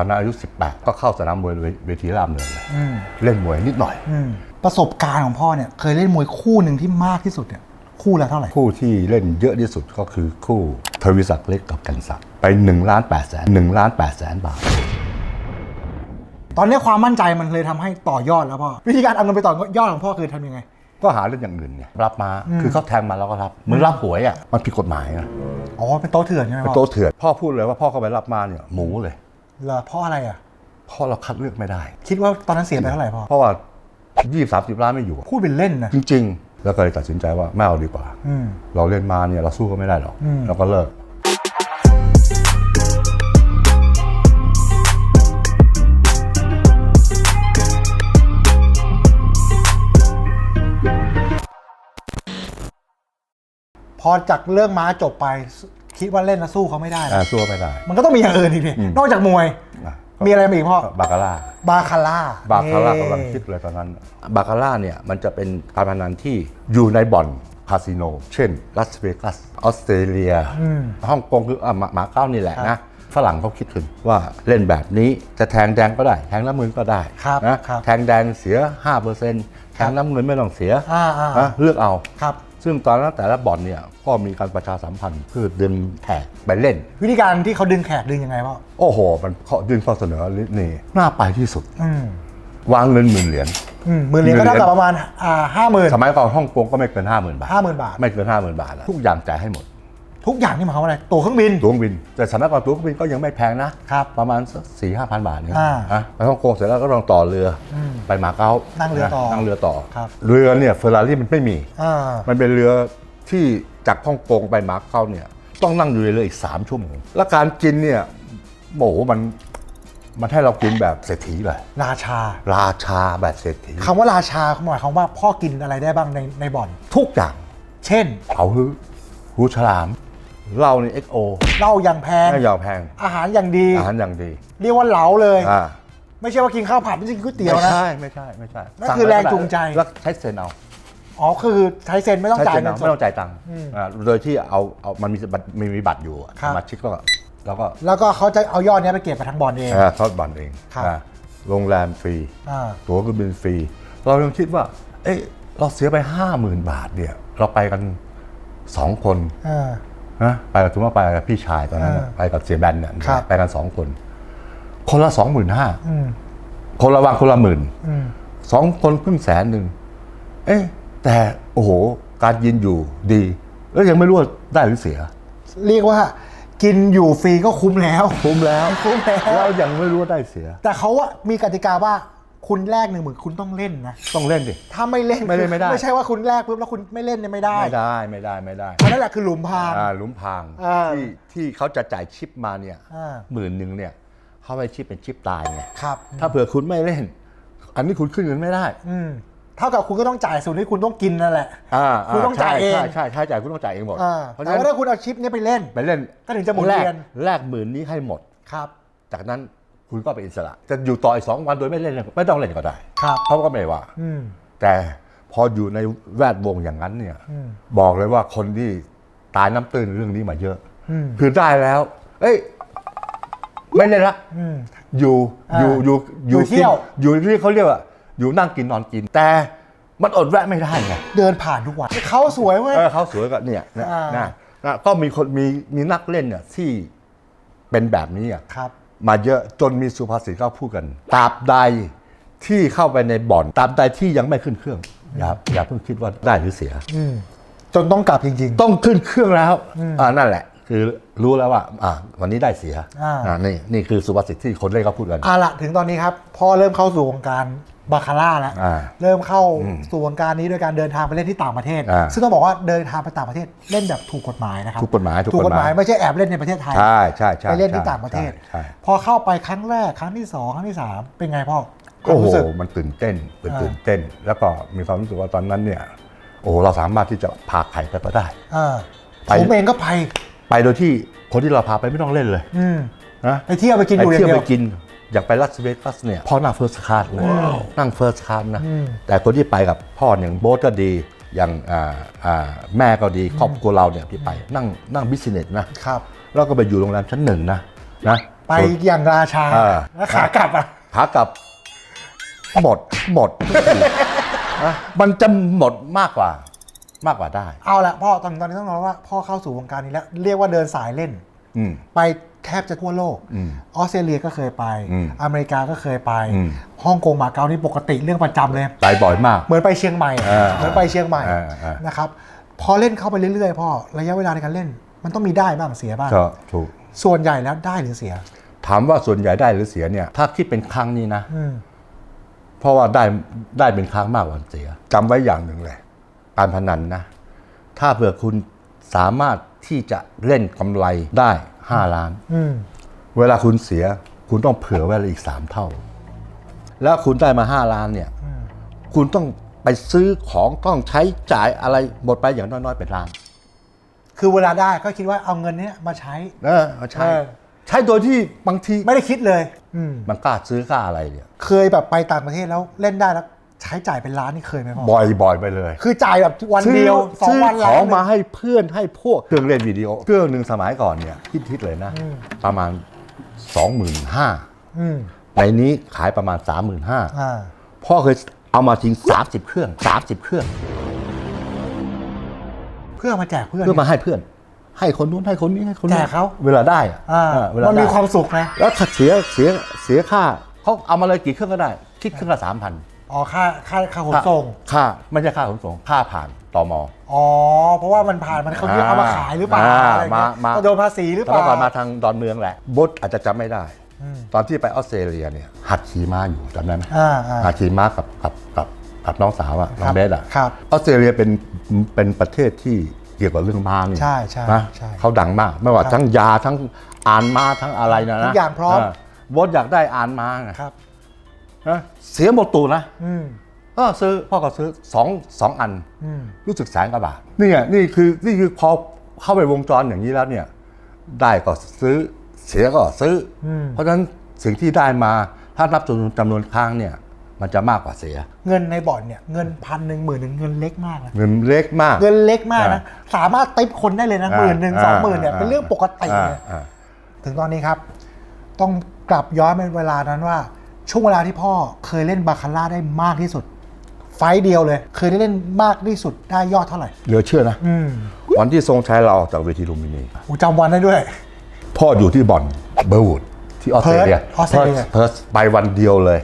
อนนั้นอายุ18ก็เข้าสนามมวยเวทีรามเนินเลยเล่นมวยนิดหน่อยประสบการณ์ของพ่อเนี่ยเคยเล่นมวยคู่หนึ่งที่มากที่สุดเนี่ยคู่ละเท่าไหร่คู่ที่เล่นเยอะที่สุดก็คือคู่ทวีศักดิ์เล็กกับกันศักดิ์ไป1,800,000 บาทตอนนี้ความมั่นใจมันเลยทำให้ต่อยอดแล้วพ่อวิธีการเอาเงินไปต่อยอดของพ่อคือทำยังไงก็หาเรื่องอย่างอื่นเนี่ยรับมาคือเขาแทงมาแล้วก็รับเหมือนรับหวยอ่ะมันผิดกฎหมายนะอ๋อเป็นโต๊ะเถื่อนใช่ไหมเป็นโต๊ะเถื่อนพ่อพูดเลยว่าพ่อเข้าไปรับมาเนี่ยหมูเลยเหรอพ่ออะไรอ่ะพ่อเราคัดเลือกไม่ได้คิดว่าตอนนั้นเสียไปเท่าไหร่พ่อเพราะว่า20-30 ล้านไม่อยู่พูดเป็นเล่นนะจริงๆแล้วก็เลยตัดสินใจว่าไม่เอาดีกว่าเราเล่นมาเนี่ยเราสู้ก็ไม่ได้หรอกเราก็เลิกพอจากเรื่องม้าจบไปคิดว่าเล่นแล้วสู้เขาไม่ได้สู้ไม่ได้มันก็ต้องมีอย่างอื่นอีกนอกจากมวยมีอะไรอีกพ่อบาคาร่ากำลังคิดเลยตอนนั้นบาคาร่าเนี่ยมันจะเป็นการพนันที่อยู่ในบ่อนคาสิโนเช่นลาสเวกัสออสเตรเลียฮ่องกงคือมาเก๊านี่แหละนะฝรั่งเขาคิดขึ้นว่าเล่นแบบนี้จะแทงแดงก็ได้แทงน้ำเงินก็ได้นะแทงแดงเสีย 5% แทงน้ำเงินไม่ต้องเสียเลือกเอาซึ่งตอนนั้นแต่ละบ่อนเนี่ยก็มีการประชาสัมพันธ์เพื่อดึงแขกไปเล่นวิธีการที่เขาดึงแขกดึงยังไงพ่อโอ้โหมันเขาดึงข้อเสนอนี่น่าไปที่สุดวางเงิน10,000 เหรียญ10,000 เหรียญก็เท่ากับประมาณ50,000สมัยก่อนฮ่องกงก็ไม่เกิน 50,000 บาทไม่เกิน 50,000 บาทแล้วทุกอย่างจ่ายให้หมดทุกอย่างนี่หมายความว่าอะไรตั๋วเครื่องบินแต่สมัยก่อนตั๋วเครื่องบินก็ยังไม่แพงนะครับประมาณ4-5,000 บาทนี่ไปฮ่องกงเสร็จแล้วก็ต้องต่อเรือไปมาเก๊านั่งเรือต่อเรือเนี่ยเฟอร์รารี่มันไม่มีมันเป็นเรือที่จากฮ่องกงไปมาเก๊าเนี่ยต้องนั่งอยู่ในเรืออีก3 ชั่วโมงแล้วการกินเนี่ยโอ้โหมันให้เรากินแบบเศรษฐีเลยราชาแบบเศรษฐีคำว่าราชาหมายความว่าพ่อกินอะไรได้บ้างในบ่อนทุกอย่างเช่นเผาหูฉลามเหล้าใน XO เหล้าอย่างแพงอาหารอย่างดีเรียกว่าเหลาเลยไม่ใช่ว่ากินข้าวผัดไม่ใช่กินก๋วยเตี๋ยวนะไม่ใช่นั่นคือแรงจูงใจแล้วใช้เซนเอาอ๋อคือใช้เซนไม่ต้องจ่ายเงินสดไม่ต้องจ่ายตังค์โดยที่เอามันมีบัตรอยู่มาชิกก็แล้วก็เขาจะเอายอดนี้ไปเก็บไปทางบ่อนเองเขาบ่อนเองโรงแรมฟรีตั๋วเครื่องบินฟรีเรายังคิดว่าเอ๊ะเราเสียไป 50,000 บาทเนี่ยเราไปกัน2 คนนะไปกับไปกับพี่ชายตอนนั้นไปกับเสียแบนเนี่ยไปกัน2 คนคนละ 25,000คนละวันคนละ10,000 2 คนเพิ่ง100,000เอ๊ะแต่โอ้โหการยินอยู่ดีแล้วยังไม่รู้ว่าได้หรือเสียเรียกว่ากินอยู่ฟรีก็คุ้มแล้วเรายังไม่รู้ว่าได้เสียแต่เขาว่ามีกติกาว่าคุณแรก10,000คุณต้องเล่นนะต้องเล่นดิถ้าไม่เล่นไม่ได้ไม่ใช่ว่าคุณแรกปุ๊บแล้วคุณไม่เล่นเนี่ยไม่ได้นั่นแหละคือหลุมพรางที่เขาจะจ่ายชิปมาเนี่ย10,000เนี่ยเขาให้ชิปเป็นชิปตายไงครับถ้าเผื่อคุณไม่เล่นอันนี้คุณขึ้นเงินไม่ได้เท่ากับคุณก็ต้องจ่ายส่วนที่คุณต้องกินนั่นแหละคุณต้องจ่ายเองใช่จ่ายคุณต้องจ่ายเองหมดแต่ว่าถ้าคุณเอาชิปนี้ไปเล่นก็ถึงจะหมุนเวียนแลก10,000นี้ให้หมดครับจากนั้นคุณก็เป็นอิสระจะอยู่ต่ออีก2 วันโดยไม่เล่นไม่ต้องเล่นก็ได้เพราะก็ไม่ว่าแต่พออยู่ในแวดวงอย่างนั้นเนี่ยบอกเลยว่าคนที่ตายน้ำตื้นเรื่องนี้มาเยอะคือได้แล้วเอ้ยไม่เล่นละอยู่เที่ยวอยู่ที่เขาเรียกว่าอยู่นั่งกินนอนกินแต่มันอดแวะไม่ได้ไงเดินผ่านทุกวันเขาสวยเว้ยเขาสวยก็เนี่ยก็มีคนมีนักเล่นเนี่ยที่เป็นแบบนี้อ่ะมาเยอะจนมีสุภาษิตเขาพูดกันตราบใดที่เข้าไปในบ่อนตราบใดที่ยังไม่ขึ้นเครื่องอย่าเพิ่งคิดว่าได้หรือเสียจนต้องกลับจริงๆต้องขึ้นเครื่องแล้วนั่นแหละคือรู้แล้วว่าวันนี้ได้เสียนี่คือสุภาษิตที่คนเล่นเขาพูดกันละถึงตอนนี้ครับพอเริ่มเข้าสู่วงการบาคาร่าแล้วเริ่มเข้าสู่วงการนี้โดยการเดินทางไปเล่นที่ต่างประเทศซึ่งต้องบอกว่าเดินทางไปต่างประเทศเล่นแบบถูกกฎหมายนะครับถูกกฎหมายไม่ใช่แอบเล่นในประเทศไทยใช่ไปเล่นที่ต่างประเทศพอเข้าไปครั้งแรกครั้งที่2ครั้งที่3เป็นไงพ่อโอ้โหมันตื่นเต้นแล้วก็มีความรู้สึกว่าตอนนั้นเนี่ยโอ้เราสามารถที่จะพาใครไปก็ได้ผมเองก็ไปโดยที่คนที่เราพาไปไม่ต้องเล่นเลยนะไปเที่ยวไปกินอยู่อย่างเดียวไปกินอยากไปลาสเวกัสเนี่ยพ่อนั่งเฟิร์สคลาสเลยนั่งเฟิร์สคลาสนะแต่คนที่ไปกับพ่ออย่างโบ๊ทก็ดีอย่างแม่ก็ดีครอบครัวเราเนี่ยที่ไปนั่งบิสเนสนะครับแล้วก็ไปอยู่โรงแรมชั้น1นะ ไปอย่างราชาแล้วขากลับอ่ะ ขากลับหมดนะมันจะหมดมากกว่าได้ เอาละพ่อตอนนี้ต้องบอกว่าพ่อเข้าสู่วงการนี้แล้วเรียกว่าเดินสายเล่น ไปแทบจะทั่วโลกออสเตรเลียก็เคยไปอเมริกาก็เคยไปฮ่องกงมาเก๊านี่ปกติเรื่องประจำเลย ไปบ่อยมาก เหมือนไปเชียงใหม่นะครับพอเล่นเข้าไปเรื่อยๆพ่อระยะเวลาในการเล่น มันต้องมีได้บ้างเสียบ้าง ก็ถูก ส่วนใหญ่แล้วได้หรือเสีย ถามว่าส่วนใหญ่ได้หรือเสียเนี่ยถ้าคิดเป็นครั้งนี้นะเพราะว่าได้เป็นครั้งมากกว่าเสียจำไว้อย่างหนึ่งเลยการพนันนะถ้าเผื่อคุณสามารถที่จะเล่นกำไรได้5 ล้านเวลาคุณเสียคุณต้องเผื่อไว้อีก3 เท่าแล้วคุณได้มา5 ล้านเนี่ยคุณต้องไปซื้อของต้องใช้จ่ายอะไรหมดไปอย่างน้อยๆเป็นล้าน คือเวลาได้ก็คิดว่าเอาเงินนี้มาใช้ใช้โดยที่บางที ไม่ได้คิดเลยมันกล้าซื้อกล้าอะไรเนี่ยเคยแบบไปต่างประเทศแล้วเล่นได้แล้วใช้จ่ายเป็นล้านนี่เคยไหมพ่อบ่อยไปเลย คือจ่ายแบบวันเดียว2 วันของมาให้เพื่อนให้พวกเครื่องเล่นวิดีโอเครื่องหนึ่งสมัยก่อนเนี่ยฮิตเลยนะประมาณ 25,000ในนี้ขายประมาณ 35,000พ่อเคยเอามาทิ้ง30 เครื่อง เพื่อมาแจกเพื่อนเพื่อมาให้เพื่อนให้คนนู้นให้คนนี้ให้คนนี้แจกเขาเวลาได้มันมีความสุขนะแล้วถ้าเสียค่าเขาเอามาเลยกี่เครื่องก็ได้คิดเครื่องละ 3,000 อ๋อค่าขนส่งค่าไม่ใช่ค่าขนส่งค่าผ่านตม.อ๋อเพราะว่ามันผ่านมันเขาเรียกเอามาขายหรือเปล่าอะไรเงี้ยโดนภาษีหรือเปล่าก่อนมาทางดอนเมืองแหละบดอาจจะจำไม่ได้ตอนที่ไปออสเตรเลียเนี่ยหัดขี่ม้าอยู่จำได้ไหมหัดขี่ม้ากับน้องสาวอะน้องเบสอะออสเตรเลียเป็นประเทศที่เกี่ยวกับเรื่องม้านี่นะเขาดังมากไม่ว่าทั้งยาทั้งอ่านม้าทั้งอะไรนะทุกอย่างพร้อมบดอยากได้อ่านม้าไงเสียหมดตูนะก็ซื้อพ่อก็ซื้อ2 อันรู้สึก100,000 กว่าบาทนี่คือพอเข้าไปวงจรอย่างนี้แล้วเนี่ยได้ก็ซื้อเสียก็ซื้อเพราะฉะนั้นสิ่งที่ได้มาถ้านับจำนวนครั้งเนี่ยมันจะมากกว่าเสียเงินในบ่อนเนี่ยเงิน1,000 10,000เงินเล็กมากนะเงินเล็กมากนะสามารถติปคนได้เลยนะ10,000 20,000เนี่ยเป็นเรื่องปกติถึงตอนนี้ครับต้องกลับย้อนไปเวลานั้นว่าช่วงเวลาที่พ่อเคยเล่นบาคาร่าได้มากที่สุดไฟต์เดียวเลยเคยได้เล่นมากที่สุดได้ยอดเท่าไหร่เหลือเชื่อนะวันที่ทรงชัยเราออกจากเวทีลุมพินีจำวันได้ด้วยพ่ออยู่ที่บ่อนเบอร์วูดที่ออสเตรเลียเพิร์ธไปวันเดียวเลย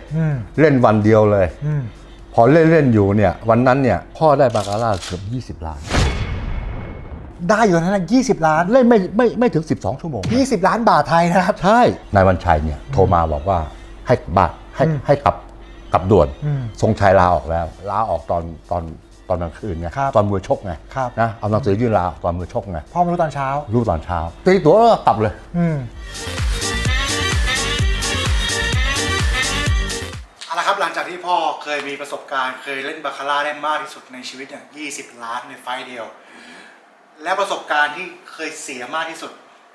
เล่นวันเดียวเลยพอเล่นอยู่เนี่ยวันนั้นเนี่ยพ่อได้บาคาร่าเกือบ20 ล้านได้อยู่นั้น20 ล้านเล่นไม่ถึง12 ชั่วโมง20 ล้านบาทไทยนะครับใช่นายวันชัยเนี่ยโทรมาบอกว่าให้บ้านให้กลับด่วนทรงชัยลาออกแล้วลาออกตอนกลางคืนไงตอนมวยชกไงนะเอาหนังสือยื่นลาตอนมวยชกไงพ่อมารู้ตอนเช้าตีตัวแล้วกลับเลยเอาละครับหลังจากที่พ่อเคยมีประสบการณ์เคยเล่นบาคาร่าได้มากที่สุดในชีวิตเนี่ย20 ล้านในไฟต์เดียวและประสบการณ์ที่เคยเสียมากที่สุด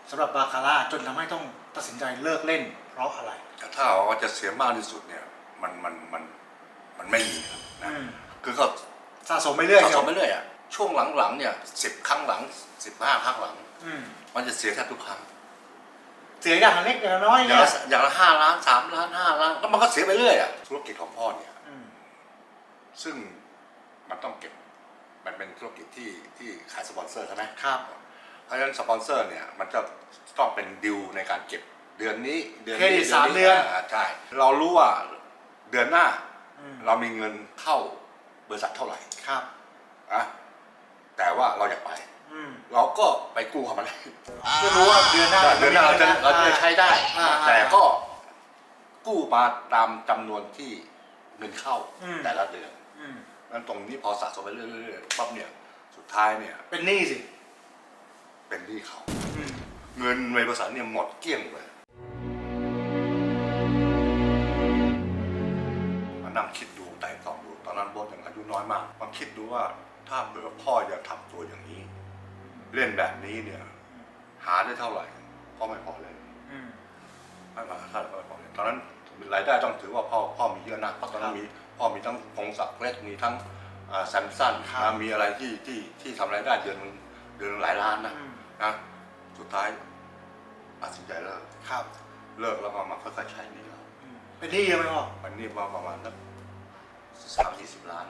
สำหรับบาคาร่าจนทำให้ต้องตัดสินใจเลิกเล่นเพราะอะไรถ้าว่าจะเสียมากที่สุดเนี่ยมันไม่มีนะคือก็สะสมไปเรื่อยอ่ะช่วงหลังๆเนี่ย10 ครั้งหลัง15 ครั้งหลังมันจะเสียแทบทุกครั้งเสียอย่างเล็กอย่างน้อยอย่างละ5 ล้าน3 ล้าน5 ล้านแล้วมันก็เสียไปเรื่อยอ่ะธุรกิจของพ่อเนี่ยซึ่งมันต้องเก็บมันเป็นธุรกิจที่ขายสปอนเซอร์ใช่ไหมครับเพราะฉะนั้นสปอนเซอร์เนี่ยมันจะต้องเป็นดิวในการเก็บเดือนนี้เครดิต3 เดือนใช่เรารู้ว่าเดือนหน้าเรามีเงินเข้าบริษัทเท่าไหร่ครับแต่ว่าเราอยากไปเราก็ไปกู้เขามาได้ก็รู้ว่าเดือนหน้าเราจะใช้ได้แต่ก็กู้มาตามจำนวนที่เงินเข้าแต่ละเดือนนั้นตรงนี้พอสะสมไปเรื่อยๆปั๊บเนี่ยสุดท้ายเนี่ยเป็นหนี้สิเป็นหนี้เขาเงินในบริษัทเนี่ยหมดเกลี้ยงเลยมานั่งคิดดูไต่ตองดูตอนนั้นโบ๊ทยังอายุน้อยมากมาคิดดูว่าถ้าเผื่อพ่อจะทำตัวอย่างนี้เล่นแบบนี้เนี่ยหาได้เท่าไหร่พ่อไม่พอเลยไม่พอตอนนั้นรายได้ต้องถือว่าพ่อมีเยอะนะเพราะตอนนั้นพ่อมีทั้งพงศักดิ์เล็กมีทั้งแซมสันมีอะไรที่ทำรายได้เดือนหลายล้านนะสุดท้ายตัดสินใจเลิกครับ เลิกแล้วก็มาค่อยๆใช้หนี้เรา เป็นหนี้เยอะไหมพ่อ วันนี้มาประมาณสัก30-40 ล้าน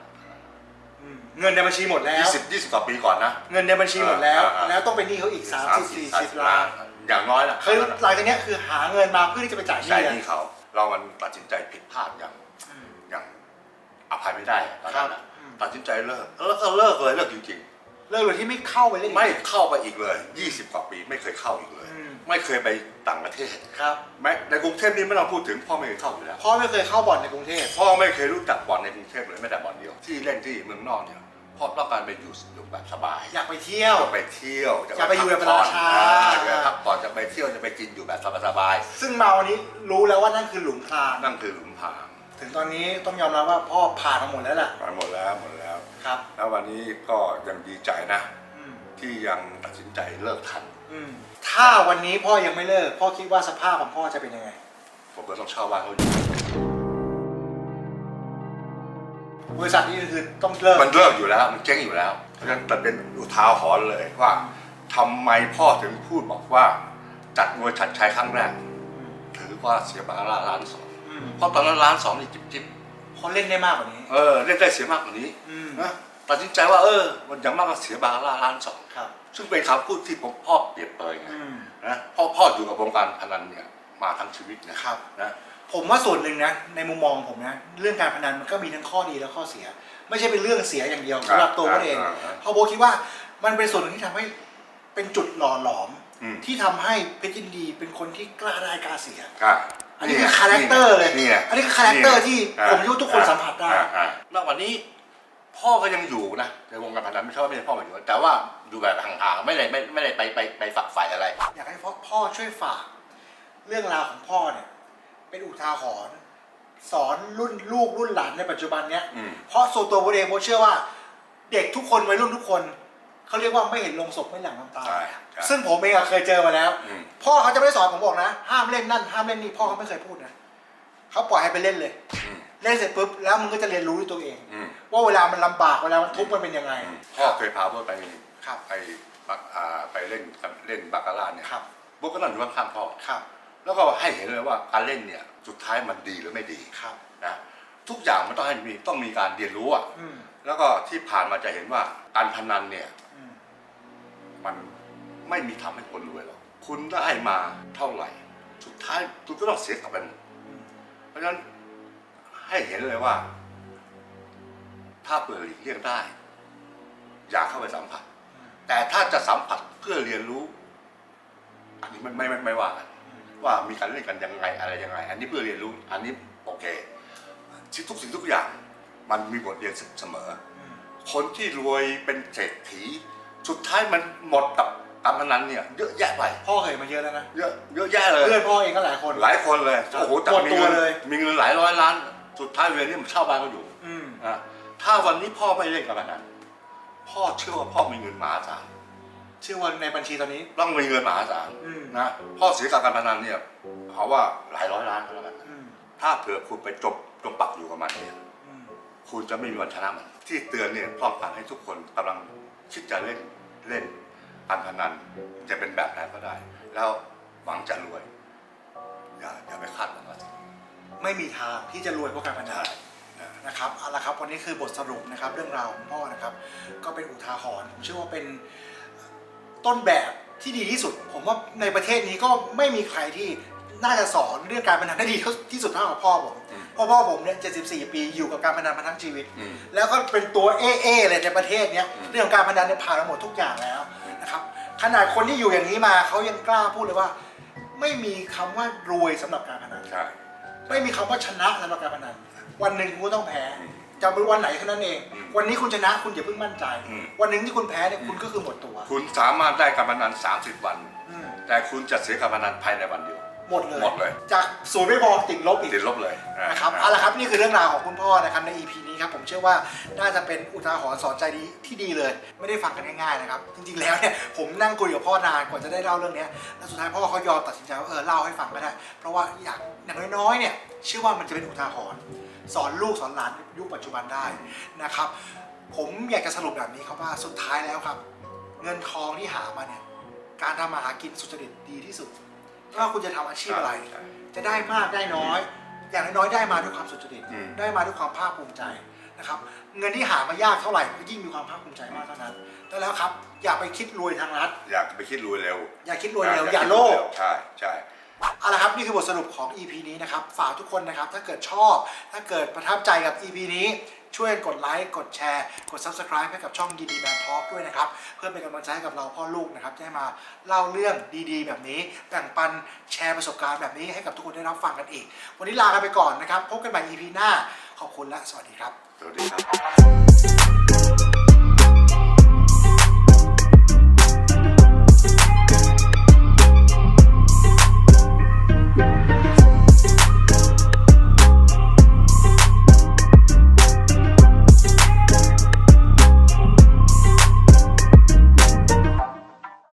เงินในบัญชีหมดแล้ว 20 กว่าปีก่อนนะ เงินในบัญชีหมดแล้ว แล้วต้องเป็นหนี้เขาอีก30-40 ล้าน อย่างน้อยนะ คือหลังจากนี้คือหาเงินมาเพื่อที่จะไปจ่ายห ใช้ นี้ หนี้เขาเรามันตัดสินใจผิดพลาดอย่างอภัยไม่ได้ตอนนั้นนะตัดสินใจเลิกแล้วก็เลิกเลยเลิกจริงๆ เลิกโดยที่ไม่เข้าไปเล่น ไม่เข้าไปอีกเลย 20 กว่าปีไม่เคยเข้าอีกเลย ไม่เคยไปต่างประเทศ ครับ แม้ในกรุงเทพนี่ไม่ต้องพูดถึงพ่อไม่เคยเข้าอยู่แล้ว พ่อไม่เคยเข้าบ่อนในกรุงเทพ พ่อไม่เคยรู้จักบ่อนในกรุงเทพเลยแม้แต่บ่อนเดียวที่เล่นที่เมืองนอกเนี่ยพ่อต้องการไปอยู่แบบสบาย อยากไปเที่ยว จะไปเที่ยว อยากไปอยู่แบบราชา จะพักผ่อนจะไปเที่ยวจะไปกินอยู่แบบสบาย ซึ่งมาวันนี้รู้แล้วว่านั่นคือหลุมพราง ๆนั่นคือหลุมพราง ถึงตอนนี้ต้องยอมรับว่าพ่อผ่านมาหมดแล้วแหละ ไปหมดแล้วครับ แล้ววันนี้ก็ยังดีใจนะ ที่ยังตัดสินใจเลิกทัน ถ้าวันนี้พ่อยังไม่เลิกพ่อคิดว่าสภาพของพ่อจะเป็นยังไง ผมก็ต้องเช่าบ้านเขาอยู่ บริษัทนี้คือต้องเลิก มันเลิกอยู่แล้วมันเจ๊งอยู่แล้วเพราะฉะนั้นแต่เป็นอุทาหรณ์เลยว่าทำไมพ่อถึงพูดบอกว่าจัดมวยฉัดชัยครั้งแรกถือว่าเสียบาคาร่าล้านสองเพราะตอนนั้นล้านสองนี่จิ๊บ เขาเล่นได้มากกว่านี้ เล่นได้เสียมากกว่านี้นะตัดสินใจว่ามันอย่างมากก็เสียบาคาร่าล้านสอง ครับ ซึ่งเป็นคำพูดที่ผมพ่อเปรียบเปรยไงนะพ่ออยู่กับวงการพนันเนี่ยมาทั้งชีวิตนะครับนะ ผมว่าส่วนหนึ่งนะในมุมมองผมนะเรื่องการพนันมันก็มีทั้งข้อดีและข้อเสีย ไม่ใช่เป็นเรื่องเสียอย่างเดียวสำหรับตัวเขาเองเพราะโบคิดว่ามันเป็นส่วนหนึ่งที่ทำให้เป็นจุดหล่อหลอมที่ทำให้เพชรยินดีเป็นคนที่กล้าได้กล้าเสียอันนี้คือคาแรคเตอร์เลยอันนี้คือคาแรคเตอร์ที่ผมคิดว่าทุกคนสัมผัสได้ณวันนี้พ่อก็ยังอยู่นะในวงการพนันไม่ใช่ว่าไม่ใช่พ่อมาอยู่แต่ว่าอยู่แบบห่างๆไม่ได้ไปฝักใฝ่อะไรอยากให้พ่อช่วยฝากเรื่องราวของพ่อเนี่ยเป็นอุทาหรณ์สอนรุ่นลูกรุ่นหลานในปัจจุบันเนี้ยเพราะส่วนตัวโบเองโบเชื่อว่าเด็กทุกคนวัยรุ่นทุกคนเขาเรียกว่าไม่เห็นลงศพไม่หลั่งน้ำตาซึ่งผมเองเคยเจอมาแล้วพ่อเขาจะไม่ได้สอนผมบอกนะห้ามเล่นนั่นห้ามเล่นนี่พ่อเขาไม่เคยพูดนะเขาปล่อยให้ไปเล่นเลยเล่นเสร็จปุ๊บแล้วมึงก็จะเรียนรู้ด้วยตัวเองว่าเวลามันลำบากเวลามันทุกข์มันเป็นยังไงพ่อเคยพาพวกไปเล่นบาคาร่าเนี่ยพวกก็นั่งอยู่ข้างๆพ่อแล้วก็ให้เห็นเลยว่าการเล่นเนี่ยสุดท้ายมันดีหรือไม่ดีนะทุกอย่างมันต้องมีการเรียนรู้อ่ะแล้วก็ที่ผ่านมาจะเห็นว่าการพนันเนี่ยมันไม่มีทำให้คนรวยหรอกคุณได้มาเท่าไหร่สุดท้ายคุณก็ต้องเสียกลับไปหมดเพราะฉะนั้นให้เห็นเลยว่าถ้าเปิดหลีกเลี่ยงได้อย่าเข้าไปสัมผัสแต่ถ้าจะสัมผัสเพื่อเรียนรู้อันนี้ไม่ว่ากันว่ามีการเล่นกันยังไงอะไรยังไงอันนี้เพื่อเรียนรู้อันนี้โอเคทุกสิ่งทุกอย่างมันมีบทเรียนเสมอคนที่รวยเป็นเศรษฐีสุดท้ายมันหมดกับการพนันเนี่ยเยอะแยะไปพ่อเคยมาเยอะแล้วนะเยอะแยะเลยเพื่อนพ่อเองก็หลายคนเลยโอ้โหแต่มีเงินหลายร้อยล้านสุดท้ายเวรนี่มันเช่าบ้านเขาอยู่ถ้าวันนี้พ่อไม่เล่นการพนันพ่อเชื่อว่าพ่อมีเงินมหาศาลเชื่อว่าในบัญชีตอนนี้ต้องมีเงินมหาศาลนะพ่อเสียการพนันเนี่ยเขาว่าหลายร้อยล้านก็แล้วกันถ้าเผื่อคุณไปจมปักอยู่กับมันเนี่ยคุณจะไม่มีวันชนะมันที่เตือนเนี่ยพร้อมกันให้ทุกคนกำลังคิดจะเล่นการพนันจะเป็นแบบไหนก็ได้แล้วหวังจะรวยอย่าไปคาดหวังว่าไม่มีทางที่จะรวยเพราะการพนันนะครับเอาละครับวันนี้คือบทสรุปนะครับเรื่องราวของพ่อนะครับก็เป็นอุทาหรณ์ผมเชื่อว่าเป็นต้นแบบที่ดีที่สุดผมว่าในประเทศนี้ก็ไม่มีใครที่น่าจะสอนเรื่องการพนันได้ดีที่สุดเท่ากับพ่อผมเพราะพ่อผมเนี่ย74 ปีอยู่กับการพนันมาทั้งชีวิตแล้วก็เป็นตัวเอเลยในประเทศนี้เรื่องการพนันเนี่ยผ่านมาหมดทุกอย่างแล้วนะครับขนาดคนที่อยู่อย่างนี้มาเขายังกล้าพูดเลยว่าไม่มีคำว่ารวยสำหรับการพนันไม่มีคำว่าชนะสำหรับการพนันวันหนึ่งคุณก็ต้องแพ้จะเป็นวันไหนแค่นั้นเองวันนี้คุณชนะคุณอย่าเพิ่งมั่นใจวันหนึ่งที่คุณแพ้เนี่ยคุณก็คือหมดตัวคุณสามารถได้การพนัน30 วันแต่คุณจะเสียการพนันภายในวันเดียวหมดเลยจากศูนย์ไม่พอติดลบอีกเลยนะครับเอาละครับนี่คือเรื่องราวของคุณพ่อนะครับใน EP นี้ครับผมเชื่อว่าน่าจะเป็นอุทาหรณ์สอนใจดีที่ดีเลยไม่ได้ฟังกันง่ายๆนะครับจริงๆแล้วเนี่ยผมนั่งคุยกับพ่อนานกว่าจะได้เล่าเรื่องนี้แล้วสุดท้ายพ่อเขายอมตัดสินใจว่าเล่าให้ฟังก็ได้เพราะว่าอย่างน้อยๆเนี่ยเชื่อว่ามันจะเป็นอุทาหรณ์สอนลูกสอนหลานยุคปัจจุบันได้นะครับผมอยากจะสรุปแบบนี้ครับว่าสุดท้ายแล้วครับเงินทองที่หามาเนี่ยการทำมาหากินสุจริตดีที่สุด ว่าคุณจะทำอาชีพอะไร ใช่ จะได้มากได้น้อย อย่างน้อยๆได้มาด้วยความสุจริต อืม ได้มาด้วยความภาคภูมิใจนะครับเงินที่หามายากเท่าไหร่ก็ยิ่งมีความภาคภูมิใจมากเท่านั้นแล้วครับอย่าไปคิดรวยทางรัฐ อยากไปคิดรวยเร็ว อย่าคิดรวยเร็วอย่าโลภ ใช่ใช่ เอาละครับนี่คือบทสรุปของ EP นี้นะครับฝากทุกคนนะครับถ้าเกิดชอบถ้าเกิดประทับใจกับ EP นี้ช่วยกดไลค์กดแชร์กด Subscribe ให้กับช่องดีแมนทอล์กด้วยนะครับเพื่อเป็นกำลังใจให้กับเราพ่อลูกนะครับจะให้มาเล่าเรื่องดีๆ แบบนี้แบ่งปันแชร์ประสบการณ์แบบนี้ให้กับทุกคนได้รับฟังกันอีก วันนี้ลากันไปก่อนนะครับพบกันใหม่ EP หน้าขอบคุณและสวัสดีครับ สวัสดีครับ